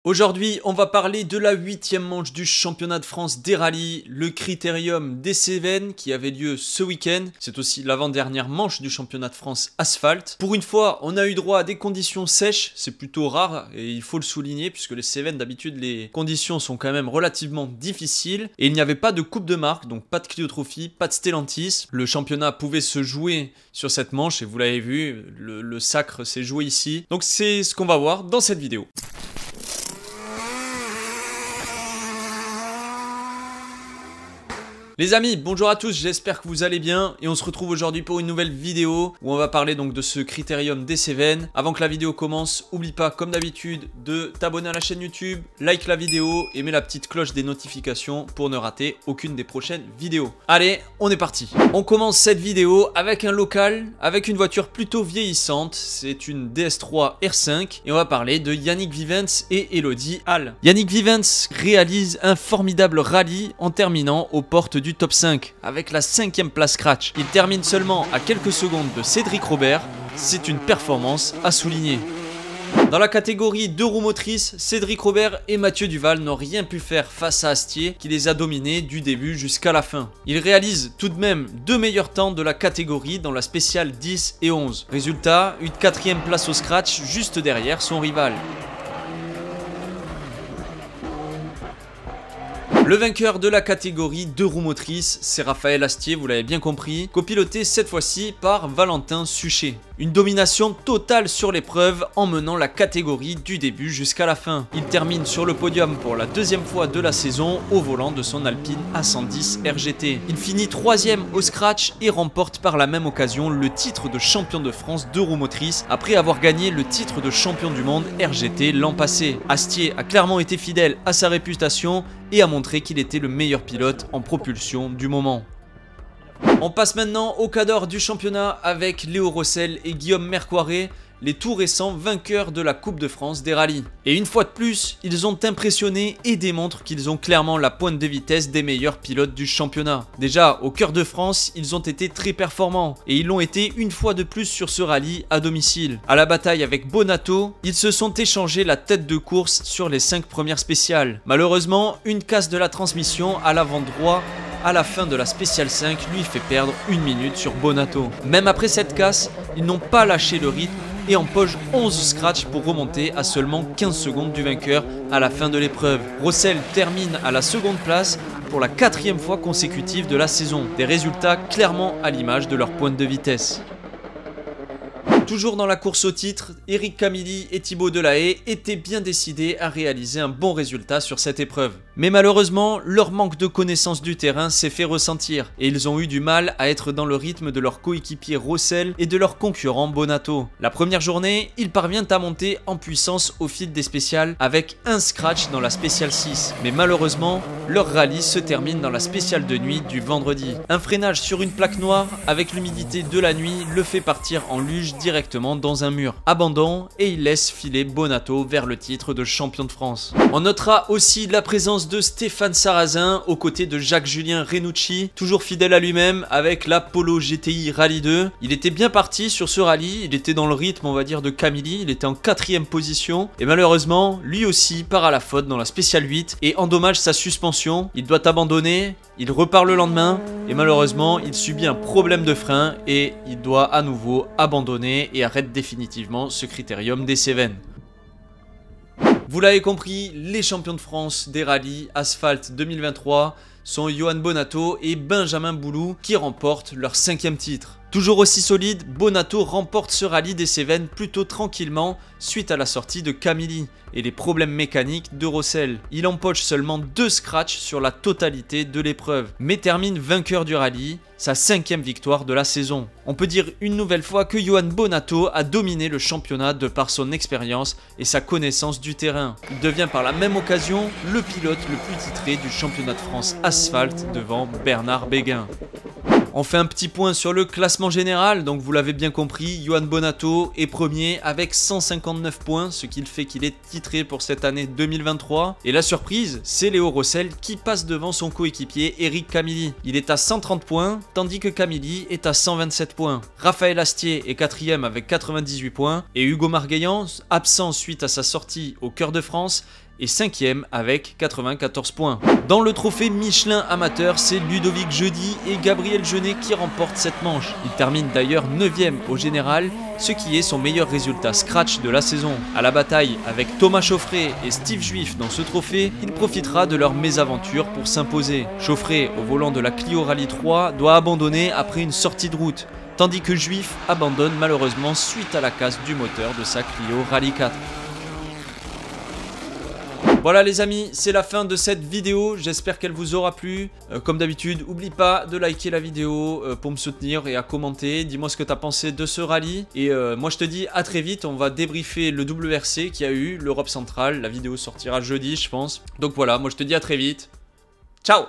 Aujourd'hui, on va parler de la 8e manche du championnat de France des rallyes, le Critérium des Cévennes qui avait lieu ce week-end. C'est aussi l'avant-dernière manche du championnat de France asphalte. Pour une fois, on a eu droit à des conditions sèches, c'est plutôt rare et il faut le souligner puisque les Cévennes d'habitude les conditions sont quand même relativement difficiles. Et il n'y avait pas de coupe de marque, donc pas de Clio Trophy, pas de Stellantis. Le championnat pouvait se jouer sur cette manche et vous l'avez vu, le sacre s'est joué ici. Donc c'est ce qu'on va voir dans cette vidéo. Les amis, bonjour à tous, j'espère que vous allez bien et on se retrouve aujourd'hui pour une nouvelle vidéo où on va parler donc de ce Critérium des Cévennes. Avant que la vidéo commence, oublie pas comme d'habitude de t'abonner à la chaîne YouTube, like la vidéo et mets la petite cloche des notifications pour ne rater aucune des prochaines vidéos. Allez, on est parti. On commence cette vidéo avec un local, avec une voiture plutôt vieillissante, c'est une DS3 R5 et on va parler de Yannick Vivens et Elodie Hall. Yannick Vivens réalise un formidable rallye en terminant aux portes du top 5 avec la 5e place scratch. Il termine seulement à quelques secondes de Cédric Robert, c'est une performance à souligner. Dans la catégorie 2 roues motrices, Cédric Robert et Mathieu Duval n'ont rien pu faire face à Astier qui les a dominés du début jusqu'à la fin. Ils réalisent tout de même 2 meilleurs temps de la catégorie dans la spéciale 10 et 11. Résultat, une 4e place au scratch juste derrière son rival. Le vainqueur de la catégorie 2 roues motrices, c'est Raphaël Astier, vous l'avez bien compris, copiloté cette fois-ci par Valentin Suchet. Une domination totale sur l'épreuve en menant la catégorie du début jusqu'à la fin. Il termine sur le podium pour la 2e fois de la saison au volant de son Alpine A110 RGT. Il finit 3e au scratch et remporte par la même occasion le titre de champion de France 2 roues motrices après avoir gagné le titre de champion du monde RGT l'an passé. Astier a clairement été fidèle à sa réputation et a montré qu'il était le meilleur pilote en propulsion du moment. On passe maintenant au cadre du championnat avec Léo Rossel et Guillaume Mercoiré, les tout récents vainqueurs de la Coupe de France des rallyes. Et une fois de plus, ils ont impressionné et démontrent qu'ils ont clairement la pointe de vitesse des meilleurs pilotes du championnat. Déjà, au cœur de France, ils ont été très performants et ils l'ont été une fois de plus sur ce rallye à domicile. À la bataille avec Bonato, ils se sont échangés la tête de course sur les 5 premières spéciales. Malheureusement, une casse de la transmission à l'avant droit à la fin de la spéciale 5 lui fait perdre 1 minute sur Bonato. Même après cette casse, ils n'ont pas lâché le rythme et empochent 11 scratchs pour remonter à seulement 15 secondes du vainqueur à la fin de l'épreuve. Rossel termine à la seconde place pour la 4e fois consécutive de la saison. Des résultats clairement à l'image de leur pointe de vitesse. Toujours dans la course au titre, Eric Camilli et Thibaut Delahaye étaient bien décidés à réaliser un bon résultat sur cette épreuve. Mais malheureusement, leur manque de connaissance du terrain s'est fait ressentir et ils ont eu du mal à être dans le rythme de leur coéquipier Rossel et de leur concurrent Bonato. La première journée, ils parviennent à monter en puissance au fil des spéciales avec un scratch dans la spéciale 6. Mais malheureusement, leur rallye se termine dans la spéciale de nuit du vendredi. Un freinage sur une plaque noire avec l'humidité de la nuit le fait partir en luge directement dans un mur. Abandon et il laisse filer Bonato vers le titre de champion de France. On notera aussi la présence de Stéphane Sarrazin aux côtés de Jacques-Julien Renucci, toujours fidèle à lui-même avec la Polo GTI Rallye 2. Il était bien parti sur ce rallye, il était dans le rythme on va dire de Camilli, il était en 4e position et malheureusement lui aussi part à la faute dans la spéciale 8 et endommage sa suspension. Il doit abandonner, il repart le lendemain et malheureusement il subit un problème de frein et il doit à nouveau abandonner et arrête définitivement ce Critérium des Cévennes. Vous l'avez compris, les champions de France des rallyes asphalte 2023 sont Johan Bonato et Benjamin Boulou qui remportent leur 5e titre. Toujours aussi solide, Bonato remporte ce rallye des Cévennes plutôt tranquillement suite à la sortie de Camilli et les problèmes mécaniques de Rossel. Il empoche seulement 2 scratchs sur la totalité de l'épreuve, mais termine vainqueur du rallye, sa 5e victoire de la saison. On peut dire une nouvelle fois que Johan Bonato a dominé le championnat de par son expérience et sa connaissance du terrain. Il devient par la même occasion le pilote le plus titré du championnat de France asphalte devant Bernard Béguin. On fait un petit point sur le classement général, donc vous l'avez bien compris, Johan Bonato est premier avec 159 points, ce qui fait qu'il est titré pour cette année 2023. Et la surprise, c'est Léo Rossel qui passe devant son coéquipier Eric Camilli. Il est à 130 points, tandis que Camilli est à 127 points. Raphaël Astier est 4e avec 98 points, et Hugo Margueillan, absent suite à sa sortie au Cœur de France, et 5e avec 94 points. Dans le trophée Michelin amateur, c'est Ludovic Jeudi et Gabriel Jeunet qui remportent cette manche. Il termine d'ailleurs 9e au général, ce qui est son meilleur résultat scratch de la saison. À la bataille avec Thomas Chauffret et Steve Juif dans ce trophée, il profitera de leur mésaventure pour s'imposer. Chauffret, au volant de la Clio Rallye 3, doit abandonner après une sortie de route, tandis que Juif abandonne malheureusement suite à la casse du moteur de sa Clio Rallye 4. Voilà les amis, c'est la fin de cette vidéo, j'espère qu'elle vous aura plu. Comme d'habitude, n'oublie pas de liker la vidéo pour me soutenir et à commenter. Dis-moi ce que tu as pensé de ce rallye. Et moi je te dis à très vite, on va débriefer le WRC qui a eu, l'Europe centrale. La vidéo sortira jeudi je pense. Donc voilà, moi je te dis à très vite. Ciao!